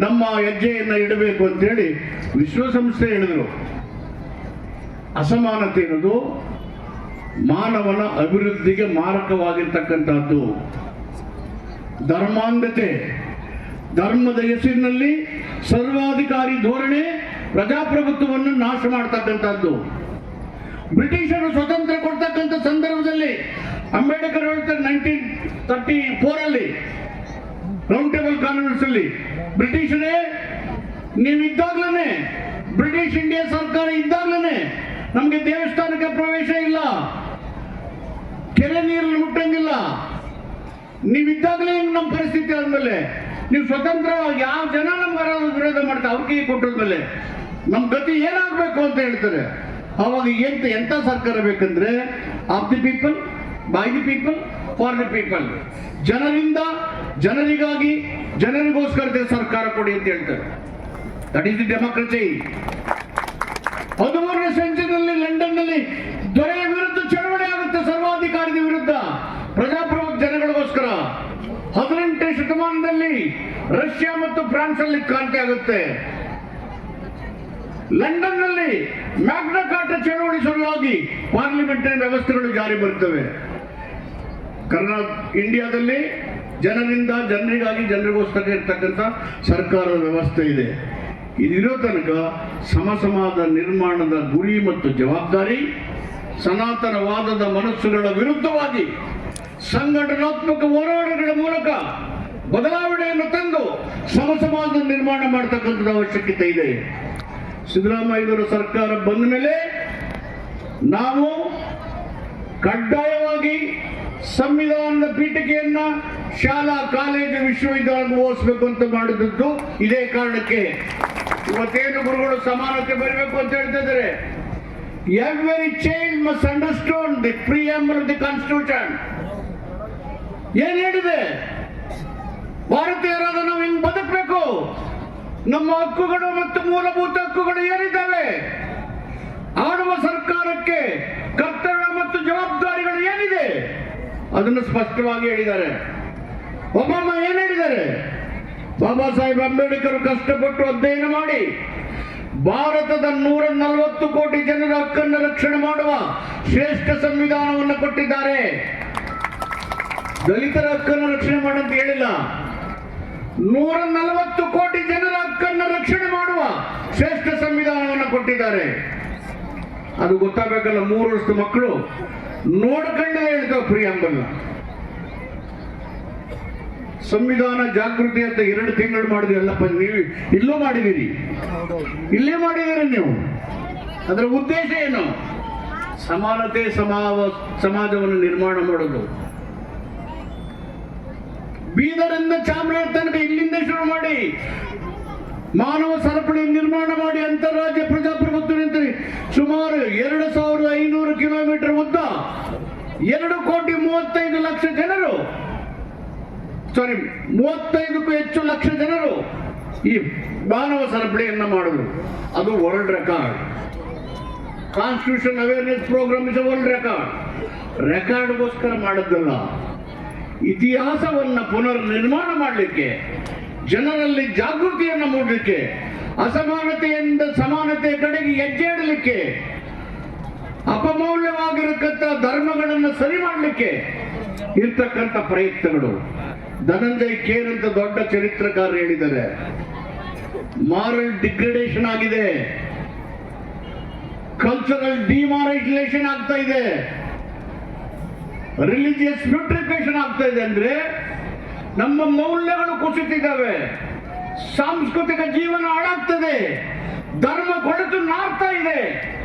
ನಮ್ಮ ಹೆಜ್ಜೆಯನ್ನು ಇಡಬೇಕು ಅಂತೇಳಿ ವಿಶ್ವಸಂಸ್ಥೆ ಹೇಳಿದರು. ಅಸಮಾನತೆ ಎನ್ನುವುದು ಮಾನವನ ಅಭಿವೃದ್ಧಿಗೆ ಮಾರಕವಾಗಿರ್ತಕ್ಕಂಥದ್ದು. ಧರ್ಮಾಂಧತೆ, ಧರ್ಮದ ಹೆಸರಿನಲ್ಲಿ ಸರ್ವಾಧಿಕಾರಿ ಧೋರಣೆ ಪ್ರಜಾಪ್ರಭುತ್ವವನ್ನು ನಾಶ ಮಾಡ್ತಕ್ಕಂಥದ್ದು. ಬ್ರಿಟಿಷರು ಸ್ವತಂತ್ರ ಕೊಡ್ತಕ್ಕಂಥ ಸಂದರ್ಭದಲ್ಲಿ ಅಂಬೇಡ್ಕರ್ ಹೇಳ್ತಾರೆ 1934 ರೌಂಡ್ ಟೇಬಲ್ ಕಾನ್ಫರೆನ್ಸ್ ಅಲ್ಲಿ, ಬ್ರಿಟಿಷರೇ ನೀವಿದ್ದಾಗ್ಲೇ, ಬ್ರಿಟಿಷ್ ಇಂಡಿಯಾ ಸರ್ಕಾರ ಇದ್ದಾಗ್ಲೇ ನಮಗೆ ದೇವಸ್ಥಾನಕ್ಕೆ ಪ್ರವೇಶ ಇಲ್ಲ, ಕೆರೆ ನೀರನ್ನು ಮುಟ್ಟಂಗಿಲ್ಲ, ನೀವಿದ್ದಾಗಲೇ ನಮ್ಮ ಪರಿಸ್ಥಿತಿ ಆದ್ಮೇಲೆ ನೀವು ಸ್ವತಂತ್ರ ಯಾವ ಜನ ನಮ್ಗೆ ವಿರೋಧ ಮಾಡ್ತಾರೆ ಅವ್ರಿಗೆ ಕೊಟ್ಟದ್ಮೇಲೆ ನಮ್ಮ ಗತಿ ಏನಾಗಬೇಕು ಅಂತ ಹೇಳ್ತಾರೆ. ಅವಾಗ ಎಂತ ಸರ್ಕಾರ ಬೇಕಂದ್ರೆ of the people, by the people, for the people, ಜನರಿಂದ ಜನರಿಗಾಗಿ ಜನರಿಗೋಸ್ಕರ ಸರ್ಕಾರ ಕೊಡಿ ಅಂತ ಹೇಳ್ತಾರೆ. That is the democracy. 13ನೇ ಸೆಂಚುರಿಯಲ್ಲಿ ಲಂಡನ್ ನಲ್ಲಿ ದೊರೆಯ ವಿರುದ್ಧ ಚಳವಳಿ ಆಗುತ್ತೆ, ಸರ್ವಾಧಿಕಾರದ ವಿರುದ್ಧ, ಪ್ರಜಾಪ್ರಭುತ್ವ ಜನಗಳಿಗೋಸ್ಕರ. 18ನೇ ಶತಮಾನದಲ್ಲಿ ರಷ್ಯಾ ಮತ್ತು ಫ್ರಾನ್ಸ್ ಅಲ್ಲಿ ಕ್ರಾಂತಿ ಆಗುತ್ತೆ. ಲಂಡನ್ ನಲ್ಲಿ ಮ್ಯಾಗ್ನಾ ಕಾರ್ಟಾ ಚಳವಳಿ ಶುರುವಾಗಿ ಪಾರ್ಲಿಮೆಂಟರಿ ವ್ಯವಸ್ಥೆಗಳು ಜಾರಿ ಬರುತ್ತವೆ. ಇಂಡಿಯಾದಲ್ಲಿ ಜನರಿಂದ ಜನರಿಗಾಗಿ ಜನರಿಗೋಸ್ಕರ ಇರ್ತಕ್ಕಂಥ ಸರ್ಕಾರದ ವ್ಯವಸ್ಥೆ ಇದೆ. ಇದಿರೋ ತನಕ ಸಮಾಜ ನಿರ್ಮಾಣದ ಗುರಿ ಮತ್ತು ಜವಾಬ್ದಾರಿ ಸನಾತನವಾದದ ಮನಸ್ಸುಗಳ ವಿರುದ್ಧವಾಗಿ ಸಂಘಟನಾತ್ಮಕ ಹೋರಾಟಗಳ ಮೂಲಕ ಬದಲಾವಣೆಯನ್ನು ತಂದು ಸಮಾಜ ನಿರ್ಮಾಣ ಮಾಡತಕ್ಕಂಥದ್ದು ಅವಶ್ಯಕತೆ ಇದೆ. ಸಿದ್ದರಾಮಯ್ಯನವರ ಸರ್ಕಾರ ಬಂದ ಮೇಲೆ ನಾವು ಕಡ್ಡಾಯವಾಗಿ ಸಂವಿಧಾನದ ಪೀಠಿಕೆಯನ್ನ ಶಾಲಾ ಕಾಲೇಜು ವಿಶ್ವವಿದ್ಯಾಲಯ ಓದಿಸಬೇಕು ಅಂತ ಮಾಡಿದ್ದು ಇದೇ ಕಾರಣಕ್ಕೆ. ಇವತ್ತೇನು ಗುರುಗಳು ಸಮಾನತೆ ಬರಬೇಕು ಅಂತ ಹೇಳ್ತಾ ಇದ್ದಾರೆ. Every child must understand the preamble of the constitution. ಏನ್ ಹೇಳಿದೆ? ಭಾರತೀಯರಾದ ನಾವು ಹಿಂಗ್ ಬದುಕಬೇಕು, ನಮ್ಮ ಹಕ್ಕುಗಳು ಮತ್ತು ಮೂಲಭೂತ ಹಕ್ಕುಗಳು ಏನಿದ್ದಾವೆ, ಆಳುವ ಸರ್ಕಾರಕ್ಕೆ ಕರ್ತವ್ಯ ಮತ್ತು ಜವಾಬ್ದಾರಿಗಳು ಏನಿದೆ ಅದನ್ನು ಸ್ಪಷ್ಟವಾಗಿ ಹೇಳಿದ್ದಾರೆ. ಒಬ್ಬಮ್ಮ ಏನ್ ಹೇಳಿದ್ದಾರೆ? ಬಾಬಾ ಸಾಹೇಬ್ ಅಂಬೇಡ್ಕರ್ ಕಷ್ಟಪಟ್ಟು ಅಧ್ಯಯನ ಮಾಡಿ ಭಾರತದ 140 ಕೋಟಿ ಜನರ ಹಕ್ಕನ್ನು ರಕ್ಷಣೆ ಮಾಡುವ ಶ್ರೇಷ್ಠ ಸಂವಿಧಾನವನ್ನು ಕೊಟ್ಟಿದ್ದಾರೆ. ದಲಿತರ ಹಕ್ಕನ್ನು ರಕ್ಷಣೆ ಮಾಡಂತ ಹೇಳಿಲ್ಲ, 140 ಕೋಟಿ ಜನರ ಹಕ್ಕನ್ನು ರಕ್ಷಣೆ ಮಾಡುವ ಶ್ರೇಷ್ಠ ಸಂವಿಧಾನವನ್ನು ಕೊಟ್ಟಿದ್ದಾರೆ. ಅದು ಗೊತ್ತಾಗಬೇಕಲ್ಲ. 3 ವರ್ಷದ ಮಕ್ಕಳು ನೋಡ್ಕೊಂಡೇ ಹೇಳ್ತಾವ ಪ್ರಿಯಾಂಬಲ್. ಸಂವಿಧಾನ ಜಾಗೃತಿ ಅಂತ 2 ತಿಂಗಳು ಮಾಡಿದ್ರಿ ಅಲ್ಲಪ್ಪ, ನೀವು ಇಲ್ಲೂ ಮಾಡಿದಿರಿ, ಇಲ್ಲೇ ಮಾಡಿದಿರಿ ನೀವು. ಅದರ ಉದ್ದೇಶ ಏನು? ಸಮಾನತೆ ಸಮಾಜವನ್ನು ನಿರ್ಮಾಣ ಮಾಡೋದು. ಬೀದರಿಂದ ಚಾಮರಾಜ ತನಕ ಇಲ್ಲಿಂದ ಶುರು ಮಾಡಿ ಮಾನವ ಸರಪಳಿ ನಿರ್ಮಾಣ ಮಾಡಿ ಅಂತಾರಾಜ್ಯ ಪ್ರಜಾಪ್ರಭುತ್ವ ನಿಂತರೆ ಸುಮಾರು 2500 ಕಿಲೋಮೀಟರ್ ಉದ್ದ 2,35,00,000 ಜನರು, 35ಕ್ಕೂ ಹೆಚ್ಚು ಲಕ್ಷ ಜನರು ಈ ಮಾನವ ಸರಪಳಿಯನ್ನ ಮಾಡಿದ್ರು. ಅದು world record. Constitution awareness program is world record. ರೆಕಾರ್ಡ್ಗೋಸ್ಕರ ಮಾಡದ್ದಲ್ಲ, ಇತಿಹಾಸವನ್ನ ಪುನರ್ ನಿರ್ಮಾಣ ಮಾಡಲಿಕ್ಕೆ, ಜನರಲ್ಲಿ ಜಾಗೃತಿಯನ್ನು ಮೂಡಲಿಕ್ಕೆ, ಅಸಮಾನತೆಯಿಂದ ಸಮಾನತೆಯ ಕಡೆಗೆ ಹೆಜ್ಜೆ ಇಡಲಿಕ್ಕೆ, ಅಪಮೌಲ್ಯವಾಗಿರತಕ್ಕಂಥ ಧರ್ಮಗಳನ್ನು ಸರಿ ಮಾಡಲಿಕ್ಕೆ ಇರ್ತಕ್ಕಂಥ ಪ್ರಯತ್ನಗಳು. ಧನಂಜಯ್ ಕೇರ್ ಅಂತ ದೊಡ್ಡ ಚರಿತ್ರಕಾರ ಹೇಳಿದ್ದಾರೆ, ಮಾರಲ್ ಡಿಗ್ರೇಡೇಷನ್ ಆಗಿದೆ, ಕಲ್ಚರಲ್ ಡಿಮಾರಲೈಸೇಷನ್ ಆಗ್ತಾ ಇದೆ, ರಿಲಿಜಿಯಸ್ ಬ್ಯೂಟಿಫಿಕೇಶನ್ ಆಗ್ತಾ ಇದೆ. ಅಂದ್ರೆ ನಮ್ಮ ಮೌಲ್ಯಗಳು ಕುಸಿತಿದ್ದಾವೆ, ಸಾಂಸ್ಕೃತಿಕ ಜೀವನ ಹಾಳಾಗ್ತದೆ, ಧರ್ಮ ಕೊಳೆತು ನಾರ್ತಾ ಇದೆ.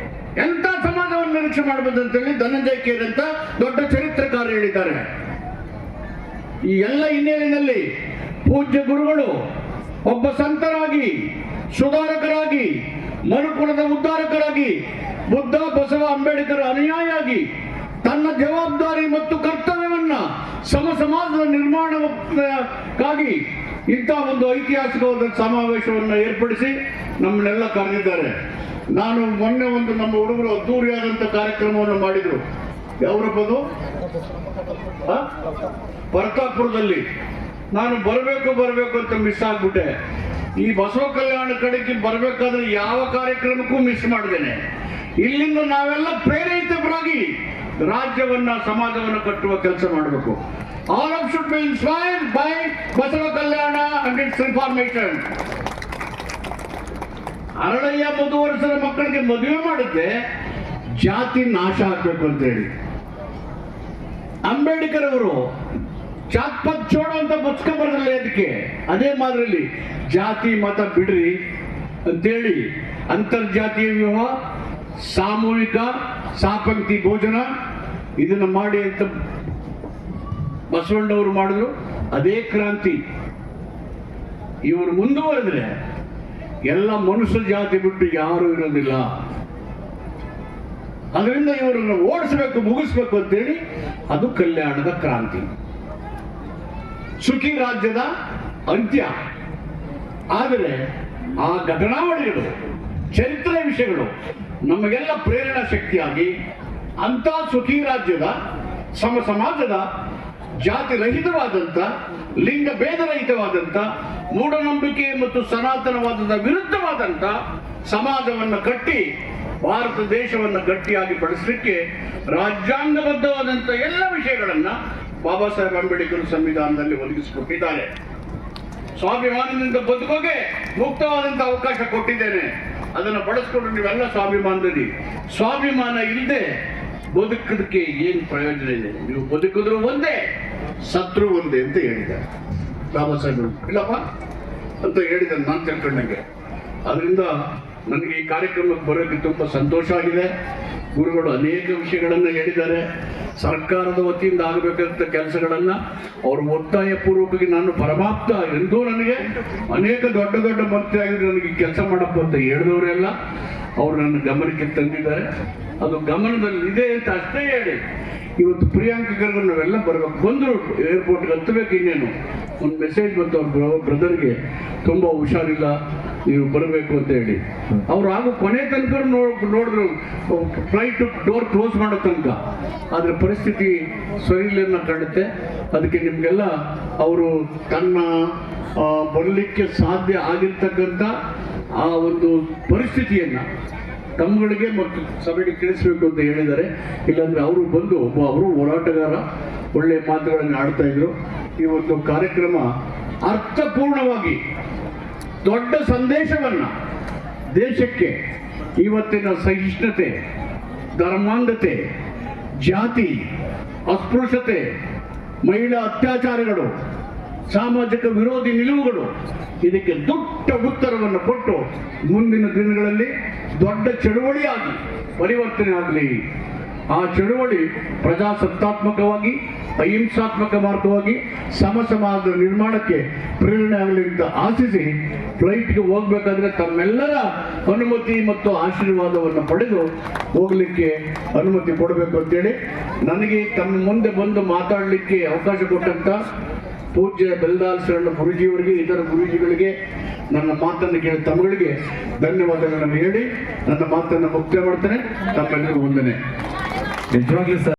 ಎಂತ ಸಮಾಜವನ್ನು ನಿರೀಕ್ಷೆ ಮಾಡಬಹುದು ಅಂತೇಳಿ ಧನಂಜಯ್ ಕೇರ್ ಅಂತ ದೊಡ್ಡ ಚರಿತ್ರಕಾರ ಹೇಳಿದ್ದಾರೆ. ಈ ಎಲ್ಲ ಹಿನ್ನೆಲೆಯಲ್ಲಿ ಪೂಜ್ಯ ಗುರುಗಳು ಒಬ್ಬ ಸಂತರಾಗಿ, ಸುಧಾರಕರಾಗಿ, ಮನುಕುಲದ ಉದ್ಧಾರಕರಾಗಿ, ಬುದ್ಧ ಬಸವ ಅಂಬೇಡ್ಕರ್ ಅನುಯಾಯಿಯಾಗಿ ತನ್ನ ಜವಾಬ್ದಾರಿ ಮತ್ತು ಕರ್ತವ್ಯವನ್ನ ಸಮಾಜದ ನಿರ್ಮಾಣಕ್ಕಾಗಿ ಇಂಥ ಒಂದು ಐತಿಹಾಸಿಕವಾದ ಸಮಾವೇಶವನ್ನು ಏರ್ಪಡಿಸಿ ನಮ್ಮನ್ನೆಲ್ಲ ಕರೆದಿದ್ದಾರೆ. ನಾನು ಮೊನ್ನೆ ನಮ್ಮ ಹುಡುಗರು ಅದ್ದೂರಿಯಾದಂಥ ಕಾರ್ಯಕ್ರಮವನ್ನು ಮಾಡಿದ್ರು. ಯಾವ್ರಪ್ಪದು? ಪರ್ತಾಪುರದಲ್ಲಿ. ನಾನು ಬರಬೇಕು ಅಂತ ಮಿಸ್ ಆಗ್ಬಿಟ್ಟೆ. ಈ ಬಸವ ಕಲ್ಯಾಣ ಕಡೆಗೆ ಬರಬೇಕಾದ್ರೆ ಯಾವ ಕಾರ್ಯಕ್ರಮಕ್ಕೂ ಮಿಸ್ ಮಾಡಿದ್ದೇನೆ. ಇಲ್ಲಿಂದ ನಾವೆಲ್ಲ ಪ್ರೇರಿತರಾಗಿ ರಾಜ್ಯವನ್ನ ಸಮಾಜವನ್ನು ಕಟ್ಟುವ ಕೆಲಸ ಮಾಡಬೇಕು. All of should be inspired by Basava Kalyana and its reformation. ಅರಳಯ್ಯ ಮದುವರ್ಷದ ಮಕ್ಕಳಿಗೆ ಮದುವೆ ಮಾಡುತ್ತೆ ಜಾತಿ ನಾಶ ಆಗ್ಬೇಕು ಅಂತ ಹೇಳಿ. ಅಂಬೇಡ್ಕರ್ ಅವರು ಜಾತ್ ಪತ್ ಚೋಡ ಅಂತ ಪುಸ್ತಕ ಬರೆದಿಲ್ಲ. ಅದಕ್ಕೆ ಅದೇ ಮಾದರಿಯಲ್ಲಿ ಜಾತಿ ಮತ ಬಿಡ್ರಿ ಅಂತೇಳಿ ಅಂತರ್ಜಾತೀಯ ವಿವಾಹ, ಸಾಮೂಹಿಕ ಸಾಪಂಕ್ತಿ ಭೋಜನ ಇದನ್ನ ಮಾಡಿ ಅಂತ ಬಸವಣ್ಣವರು ಮಾಡಿದ್ರು. ಅದೇ ಕ್ರಾಂತಿ. ಇವರು ಮುಂದುವರೆದ್ರೆ ಎಲ್ಲ ಮನುಷ್ಯ ಜಾತಿ ಬಿಟ್ಟು ಯಾರು ಇರೋದಿಲ್ಲ. ಅದರಿಂದ ಇವರನ್ನು ಓಡಿಸಬೇಕು, ಮುಗಿಸ್ಬೇಕು ಅಂತೇಳಿ ಅದು ಕಲ್ಯಾಣದ ಕ್ರಾಂತಿ, ಸುಖಿ ರಾಜ್ಯದ ಅಂತ್ಯ. ಆದರೆ ಆ ಘಟನಾವಳಿಗಳು, ಚರಿತ್ರೆ ವಿಷಯಗಳು ನಮಗೆಲ್ಲ ಪ್ರೇರಣಾ ಶಕ್ತಿಯಾಗಿ ಅಂತ ಸುಖಿ ರಾಜ್ಯದ ಸಮಾಜದ ಜಾತಿ ರಹಿತವಾದಂಥ, ಲಿಂಗ ಭೇದರಹಿತವಾದಂಥ, ಮೂಢನಂಬಿಕೆ ಮತ್ತು ಸನಾತನವಾದದ ವಿರುದ್ಧವಾದಂಥ ಸಮಾಜವನ್ನು ಕಟ್ಟಿ ಭಾರತ ದೇಶವನ್ನು ಗಟ್ಟಿಯಾಗಿ ಬೆಳೆಸಲಿಕ್ಕೆ ರಾಜ್ಯಾಂಗಬದ್ಧವಾದಂಥ ಎಲ್ಲ ವಿಷಯಗಳನ್ನು ಬಾಬಾ ಸಾಹೇಬ್ ಅಂಬೇಡ್ಕರ್ ಸಂವಿಧಾನದಲ್ಲಿ ಒದಗಿಸಿಕೊಟ್ಟಿದ್ದಾರೆ. ಸ್ವಾಭಿಮಾನದಿಂದ ಬದುಕೋಗೆ ಮುಕ್ತವಾದಂಥ ಅವಕಾಶ ಕೊಟ್ಟಿದ್ದೇನೆ. ಅದನ್ನು ಬಳಸ್ಕೊಂಡು ನೀವೆಲ್ಲ ಸ್ವಾಭಿಮಾನದಲ್ಲಿ. ಸ್ವಾಭಿಮಾನ ಇಲ್ಲದೆ ಬದುಕೋದಕ್ಕೆ ಏನು ಪ್ರಯೋಜನ ಇದೆ? ನೀವು ಬದುಕಿದ್ರು ಒಂದೇ, ಸತ್ರು ಒಂದೇ ಅಂತ ಹೇಳಿದ್ದಾರೆ ಬಾಬಾ ಸಾಹೇಬ್. ಇಲ್ಲಪ್ಪ ಅಂತ ಹೇಳಿದ್ದಾರೆ ನಾನು ತಿಳ್ಕೊಂಡಂಗೆ. ಅದರಿಂದ ನನಗೆ ಈ ಕಾರ್ಯಕ್ರಮಕ್ಕೆ ಬರೋಕ್ಕೆ ತುಂಬ ಸಂತೋಷ ಆಗಿದೆ. ಗುರುಗಳು ಅನೇಕ ವಿಷಯಗಳನ್ನು ಹೇಳಿದ್ದಾರೆ. ಸರ್ಕಾರದ ವತಿಯಿಂದ ಆಗಬೇಕಂತ ಕೆಲಸಗಳನ್ನು ಅವರು ಒತ್ತಾಯ ಪೂರ್ವಕವಾಗಿ, ನಾನು ಪರಮಾಪ್ತ ಎಂದೂ ನನಗೆ ಅನೇಕ ದೊಡ್ಡ ಮಂತ್ರಿ ಆಗಿದ್ರು ನನಗೆ ಕೆಲಸ ಮಾಡಪ್ಪ ಅಂತ ಹೇಳಿದವರೆಲ್ಲ ಅವರು ನನ್ನ ಗಮನಕ್ಕೆ ತಂದಿದ್ದಾರೆ. ಅದು ಗಮನದಲ್ಲಿದೆ ಅಂತ ಅಷ್ಟೇ ಹೇಳಿ ಇವತ್ತು ಪ್ರಿಯಾಂಕರ್ಗೂ ನಾವೆಲ್ಲ ಬರಬೇಕು. ಬಂದರು ಏರ್ಪೋರ್ಟ್ಗೆ ಹತ್ತಬೇಕು. ಇನ್ನೇನು ಒಂದು ಮೆಸೇಜ್ ಬಂತು ಅವ್ರ ಬ್ರದರ್ಗೆ, ತುಂಬ ಹುಷಾರಿಲ್ಲ, ನೀವು ಬರಬೇಕು ಅಂತ ಹೇಳಿ. ಅವ್ರು ಹಾಗೂ ಕೊನೆ ತನಕ ನೋಡಿದ್ರು ಫ್ಲೈಟ್ ಡೋರ್ ಕ್ಲೋಸ್ ಮಾಡೋ ತನಕ. ಆದರೆ ಪರಿಸ್ಥಿತಿ ಸರಿಯಿಲ್ಲ ಕಾಣುತ್ತೆ. ಅದಕ್ಕೆ ನಿಮಗೆಲ್ಲ ಅವರು ತನ್ನ ಬರಲಿಕ್ಕೆ ಸಾಧ್ಯ ಆಗಿರ್ತಕ್ಕಂಥ ಆ ಒಂದು ಪರಿಸ್ಥಿತಿಯನ್ನು ತಮ್ಮಗಳಿಗೆ ಮತ್ತು ಸಭೆಗೆ ತಿಳಿಸ್ಬೇಕು ಅಂತ ಹೇಳಿದ್ದಾರೆ. ಇಲ್ಲಾಂದರೆ ಅವರು ಬಂದು ಅವರು ಹೋರಾಟಗಾರ, ಒಳ್ಳೆಯ ಮಾತುಗಳನ್ನು ಆಡ್ತಾ ಇದ್ರು. ಈ ಒಂದು ಕಾರ್ಯಕ್ರಮ ಅರ್ಥಪೂರ್ಣವಾಗಿ ದೊಡ್ಡ ಸಂದೇಶವನ್ನು ದೇಶಕ್ಕೆ, ಇವತ್ತಿನ ಸಹಿಷ್ಣುತೆ, ಧರ್ಮಾಂಧತೆ, ಜಾತಿ, ಅಸ್ಪೃಶ್ಯತೆ, ಮಹಿಳಾ ಅತ್ಯಾಚಾರಗಳು, ಸಾಮಾಜಿಕ ವಿರೋಧಿ ನಿಲುವುಗಳು, ಇದಕ್ಕೆ ದೊಡ್ಡ ಉತ್ತರವನ್ನು ಕೊಟ್ಟು ಮುಂದಿನ ದಿನಗಳಲ್ಲಿ ದೊಡ್ಡ ಚಳುವಳಿಯಾಗಿ ಪರಿವರ್ತನೆ ಆಗಲಿ. ಆ ಚಳುವಳಿ ಪ್ರಜಾಸತ್ತಾತ್ಮಕವಾಗಿ, ಅಹಿಂಸಾತ್ಮಕ ಮಾರ್ಗವಾಗಿ ಸಮಾಜದ ನಿರ್ಮಾಣಕ್ಕೆ ಪ್ರೇರಣೆ ಆಗಲಿ ಅಂತ ಆಶಿಸಿ, ಫ್ಲೈಟ್ಗೆ ಹೋಗ್ಬೇಕಾದ್ರೆ ತಮ್ಮೆಲ್ಲರ ಅನುಮತಿ ಮತ್ತು ಆಶೀರ್ವಾದವನ್ನು ಪಡೆದು ಹೋಗಲಿಕ್ಕೆ ಅನುಮತಿ ಕೊಡಬೇಕು ಅಂತೇಳಿ ನನಗೆ ತಮ್ಮ ಮುಂದೆ ಬಂದು ಮಾತಾಡಲಿಕ್ಕೆ ಅವಕಾಶ ಕೊಟ್ಟಂತ ಪೂಜ್ಯ ಬೆಲ್ದಾಲ್ ಶರಣ ಗುರುಜಿಯವರಿಗೆ, ಇತರ ಗುರುಜಿಗಳಿಗೆ, ನನ್ನ ಮಾತನ್ನು ಕೇಳಿ ತಮ್ಮಗಳಿಗೆ ಧನ್ಯವಾದಗಳನ್ನು ಹೇಳಿ ನನ್ನ ಮಾತನ್ನು ಮುಕ್ತಾಯ ಮಾಡ್ತೇನೆ. ತಮ್ಮೆಲ್ಲರಿಗೂ ವಂದನೆ. ನಿಜವಾಗ್ಲೂ ಸರ್.